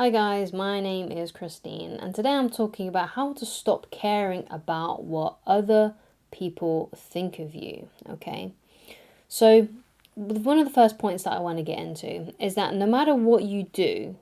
Hi guys, my name is Christine, and today I'm talking about how to stop caring about what other people think of you. Okay, so one of the first points that I want to get into is that no matter what you do,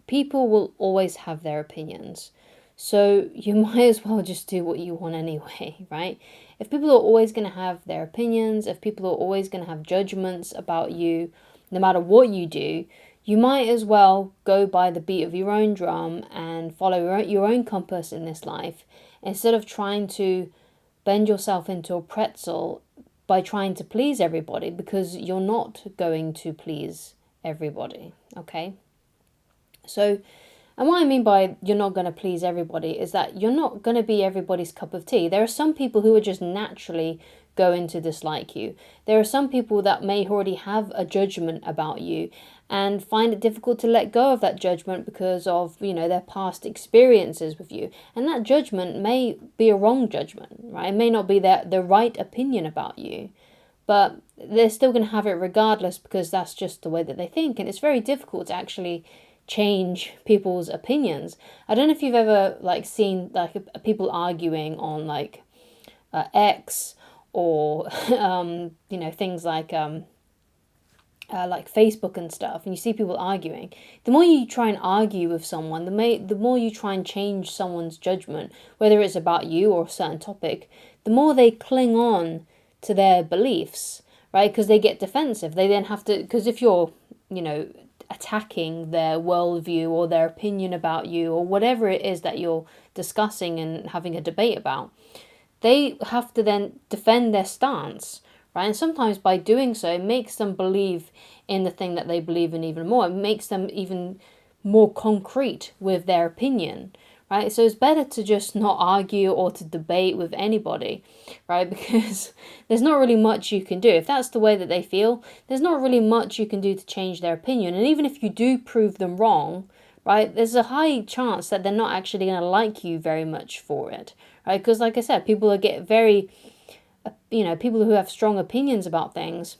people will always have their opinions. So you might as well just do what you want anyway, right? If people are always going to have their opinions, if people are always going to have judgments about you, no matter what you do, you might as well go by the beat of your own drum and follow your own compass in this life instead of trying to bend yourself into a pretzel by trying to please everybody, because you're not going to please everybody. Okay, so, and what I mean by you're not going to please everybody is that you're not going to be everybody's cup of tea. There are some people who are just naturally going to dislike you. There are some people that may already have a judgment about you and find it difficult to let go of that judgment because of, their past experiences with you. And that judgment may be a wrong judgment, right? It may not be the right opinion about you, but they're still going to have it regardless because that's just the way that they think. And it's very difficult to actually change people's opinions. I don't know if you've ever seen people arguing on X or things like Facebook and stuff, and you see people arguing. The more you try and argue with someone, the more you try and change someone's judgment, whether it's about you or a certain topic, the more they cling on to their beliefs, right? Because they get defensive. They then have to, because if you're, attacking their worldview or their opinion about you or whatever it is that you're discussing and having a debate about, they have to then defend their stance, right? And sometimes by doing so, it makes them believe in the thing that they believe in even more. It makes them even more concrete with their opinion, right? So it's better to just not argue or to debate with anybody, right? Because there's not really much you can do. If that's the way that they feel, there's not really much you can do to change their opinion. And even if you do prove them wrong, right, there's a high chance that they're not actually going to like you very much for it, right? Because like I said, people get very, people who have strong opinions about things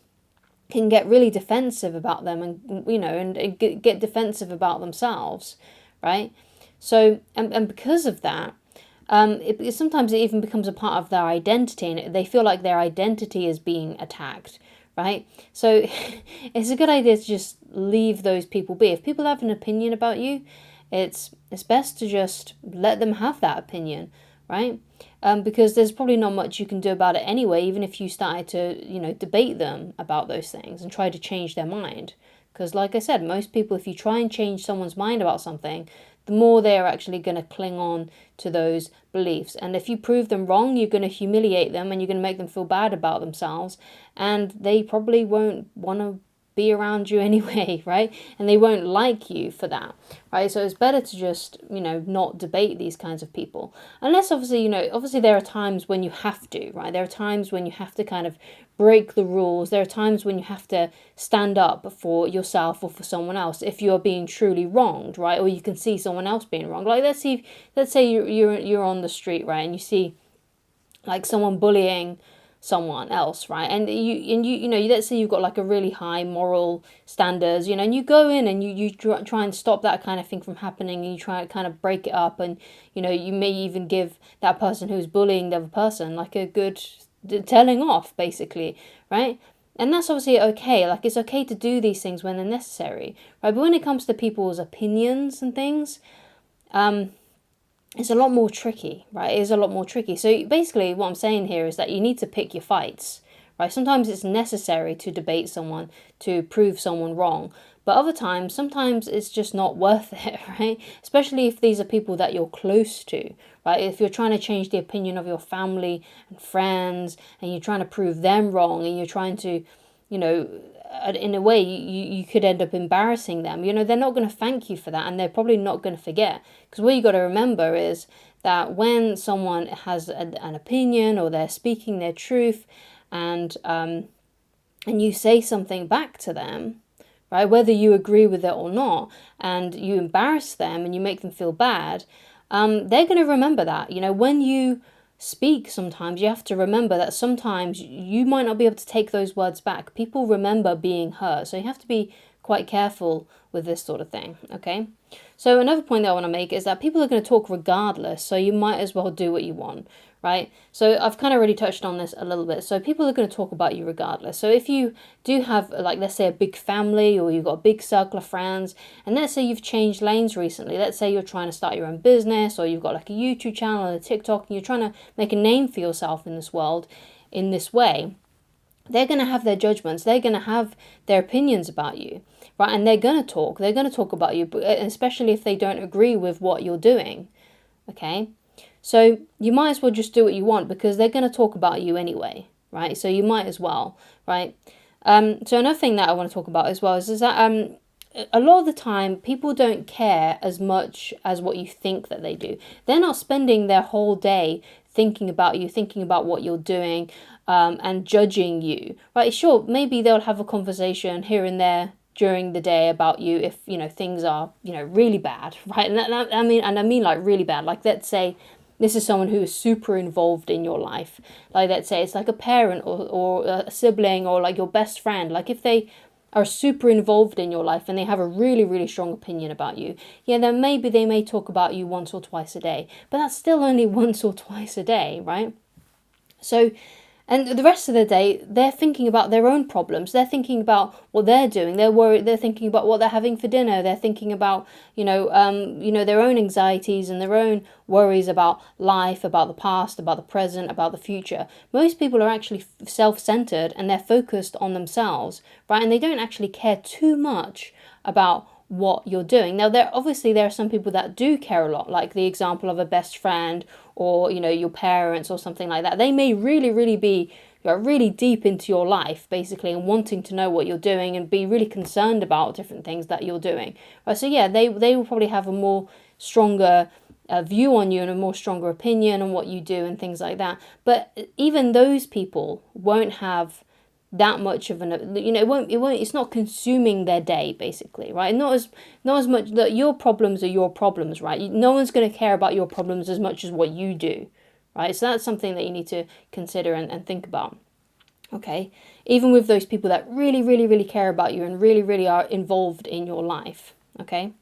can get really defensive about them and get defensive about themselves, right? So, and because of that, sometimes it even becomes a part of their identity, and they feel like their identity is being attacked, right? So it's a good idea to just leave those people be. If people have an opinion about you, it's best to just let them have that opinion, right? Because there's probably not much you can do about it anyway, even if you started to, debate them about those things and try to change their mind. Because like I said, most people, if you try and change someone's mind about something, the more they are actually going to cling on to those beliefs. And if you prove them wrong, you're going to humiliate them and you're going to make them feel bad about themselves. And they probably won't want to be around you anyway, right? And they won't like you for that, right? So it's better to just, not debate these kinds of people. Unless obviously there are times when you have to, right? There are times when you have to kind of break the rules. There are times when you have to stand up for yourself or for someone else if you are being truly wronged, right? Or you can see someone else being wronged. Like let's say you're on the street, right? And you see like someone bullying someone else, right? And let's say you've got like a really high moral standards, and you go in and you try and stop that kind of thing from happening, and you try to kind of break it up, and you may even give that person who's bullying the other person like a good telling off, basically, right? And that's obviously okay. Like it's okay to do these things when they're necessary, right? But when it comes to people's opinions and things, it's a lot more tricky, right? It is a lot more tricky. So basically what I'm saying here is that you need to pick your fights, right? Sometimes it's necessary to debate someone, to prove someone wrong. But other times, sometimes it's just not worth it, right? Especially if these are people that you're close to, right? If you're trying to change the opinion of your family and friends and you're trying to prove them wrong and you're trying to, in a way, you could end up embarrassing them. They're not going to thank you for that, and they're probably not going to forget. Because what you got to remember is that when someone has an opinion or they're speaking their truth, and you say something back to them, right, whether you agree with it or not, and you embarrass them and you make them feel bad, they're going to remember that. When you speak, sometimes you have to remember that sometimes you might not be able to take those words back. People remember being hurt, so you have to be quite careful with this sort of thing, okay? So another point that I want to make is that people are going to talk regardless, so you might as well do what you want, right? So I've kind of already touched on this a little bit. So people are going to talk about you regardless. So if you do have, like, let's say a big family, or you've got a big circle of friends, and let's say you've changed lanes recently, let's say you're trying to start your own business, or you've got like a YouTube channel and a TikTok, and you're trying to make a name for yourself in this world in this way, they're going to have their judgments, they're going to have their opinions about you, right? And they're going to talk about you, especially if they don't agree with what you're doing, okay? So you might as well just do what you want, because they're going to talk about you anyway, right? So you might as well, right? So another thing that I want to talk about as well is that a lot of the time people don't care as much as what you think that they do. They're not spending their whole day thinking about you, thinking about what you're doing, and judging you, right? Sure, maybe they'll have a conversation here and there during the day about you if, you know, things are, you know, really bad, right? And I mean like really bad. Like, let's say this is someone who is super involved in your life. Like, let's say it's like a parent, or a sibling, or like your best friend. Like, if they are super involved in your life and they have a really, really strong opinion about you, yeah, then maybe they may talk about you once or twice a day. But that's still only once or twice a day, right? So, and the rest of the day, they're thinking about their own problems. They're thinking about what they're doing. They're worried. They're thinking about what they're having for dinner. They're thinking about, their own anxieties and their own worries about life, about the past, about the present, about the future. Most people are actually self-centered, and they're focused on themselves, right? And they don't actually care too much about what you're doing. Now, there are some people that do care a lot, like the example of a best friend, or, you know, your parents or something like that. They may really, really be, you know, really deep into your life, basically, and wanting to know what you're doing and be really concerned about different things that you're doing. Right? So yeah, they will probably have a more stronger view on you and a more stronger opinion on what you do and things like that. But even those people won't have that much of an, you know, it's not consuming their day, basically, right? Not as much that your problems are your problems, right? No one's going to care about your problems as much as what you do, right? So that's something that you need to consider and think about, okay? Even with those people that really, really, really care about you and really, really are involved in your life, okay?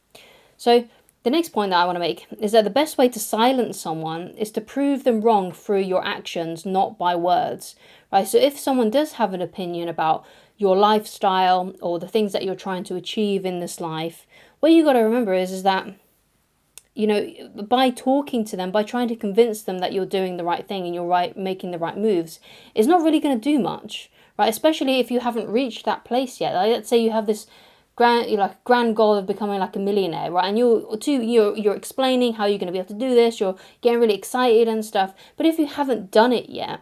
So the next point that I want to make is that the best way to silence someone is to prove them wrong through your actions, not by words, right? So if someone does have an opinion about your lifestyle or the things that you're trying to achieve in this life, what you got to remember is that, you know, by talking to them, by trying to convince them that you're doing the right thing and you're making the right moves, is not really going to do much, right? Especially if you haven't reached that place yet. Like, let's say you have this grand goal of becoming like a millionaire, right? And you're explaining how you're going to be able to do this. You're getting really excited and stuff. But if you haven't done it yet,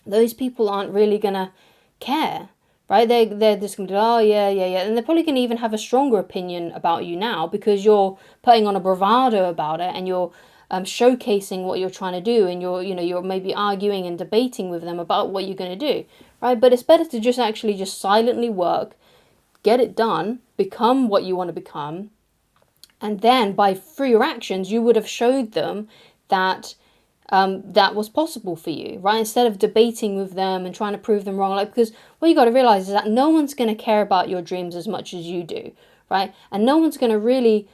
those people aren't really gonna care, right? They're just gonna be, oh yeah, and they're probably gonna even have a stronger opinion about you now, because you're putting on a bravado about it, and you're showcasing what you're trying to do, and you're maybe arguing and debating with them about what you're gonna do, right? But it's better to just silently work, get it done, become what you want to become, and then through your actions you would have showed them that that was possible for you, right? Instead of debating with them and trying to prove them wrong, like, because what you got to realize is that no one's going to care about your dreams as much as you do, right? And no one's going to really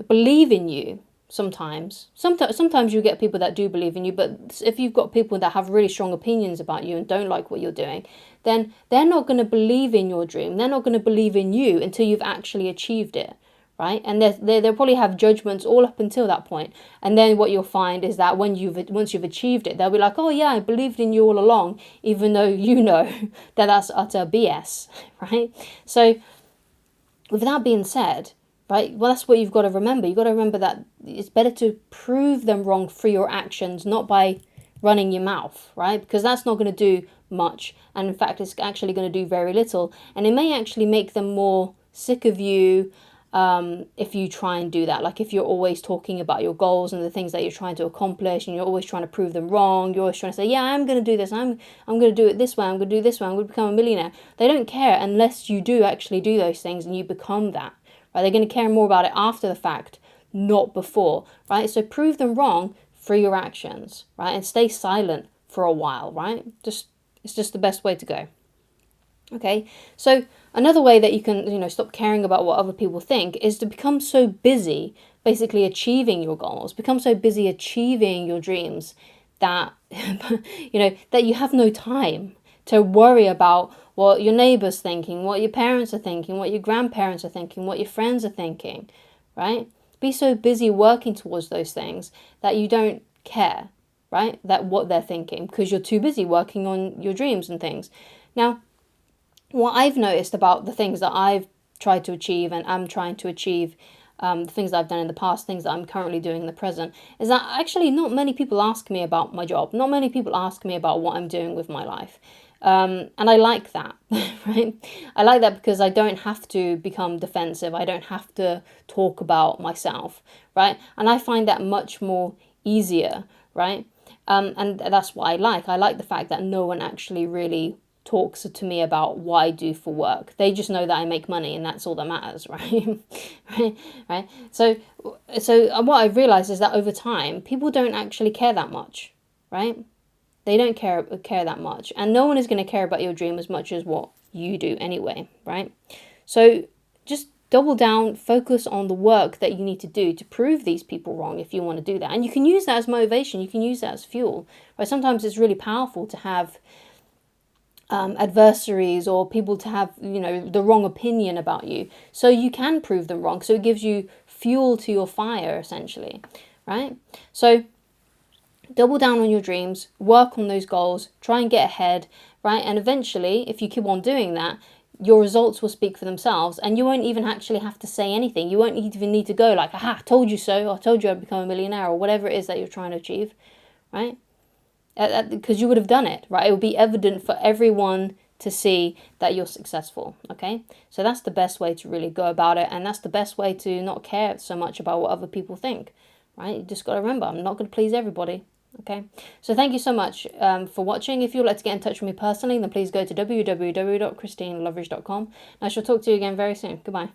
believe in you. Sometimes you get people that do believe in you, but if you've got people that have really strong opinions about you and don't like what you're doing, then they're not going to believe in your dream. They're not going to believe in you until you've actually achieved it, right? And they'll probably have judgments all up until that point. And then what you'll find is that once you've achieved it, they'll be like, oh yeah, I believed in you all along, even though you know that that's utter BS, right? So with that being said, right, well, that's what you've got to remember. You've got to remember that it's better to prove them wrong through your actions, not by running your mouth, right? Because that's not going to do much. And in fact, it's actually going to do very little. And it may actually make them more sick of you if you try and do that. Like, if you're always talking about your goals and the things that you're trying to accomplish, and you're always trying to prove them wrong, you're always trying to say, yeah, I'm going to do this, I'm going to do it this way, I'm going to do this way, I'm going to become a millionaire. They don't care unless you do actually do those things and you become that. Right? They're going to care more about it after the fact, not before, right? So prove them wrong through your actions, right? And stay silent for a while, right? It's just the best way to go. Okay, so Another way that you can, stop caring about what other people think is to become so busy basically achieving your goals, become so busy achieving your dreams that, that you have no time to worry about what your neighbor's thinking, what your parents are thinking, what your grandparents are thinking, what your friends are thinking, right? Be so busy working towards those things that you don't care, right? That what they're thinking, because you're too busy working on your dreams and things. Now, what I've noticed about the things that I've tried to achieve and I'm trying to achieve, the things that I've done in the past, things that I'm currently doing in the present, is that actually not many people ask me about my job. Not many people ask me about what I'm doing with my life. And I like that, right? I like that because I don't have to become defensive. I don't have to talk about myself, right? And I find that much more easier, right? And that's what I like. I like the fact that no one actually really talks to me about what I do for work. They just know that I make money and that's all that matters, right? right? So what I've realized is that over time, people don't actually care that much, right? They don't care that much, and no one is going to care about your dream as much as what you do anyway, right? So just double down, focus on the work that you need to do to prove these people wrong if you want to do that. And you can use that as motivation, you can use that as fuel, right? Sometimes it's really powerful to have adversaries or people to have, the wrong opinion about you, so you can prove them wrong. So it gives you fuel to your fire, essentially, right? So double down on your dreams, work on those goals, try and get ahead, right? And eventually, if you keep on doing that, your results will speak for themselves, and you won't even actually have to say anything. You won't even need to go like, aha, told you so, I told you I'd become a millionaire, or whatever it is that you're trying to achieve, right? Because you would have done it, right? It would be evident for everyone to see that you're successful, okay? So that's the best way to really go about it, and that's the best way to not care so much about what other people think, right? You just got to remember, I'm not going to please everybody, okay? So thank you so much for watching. If you'd like to get in touch with me personally, then please go to www.christineloveridge.com, and I shall talk to you again very soon. Goodbye.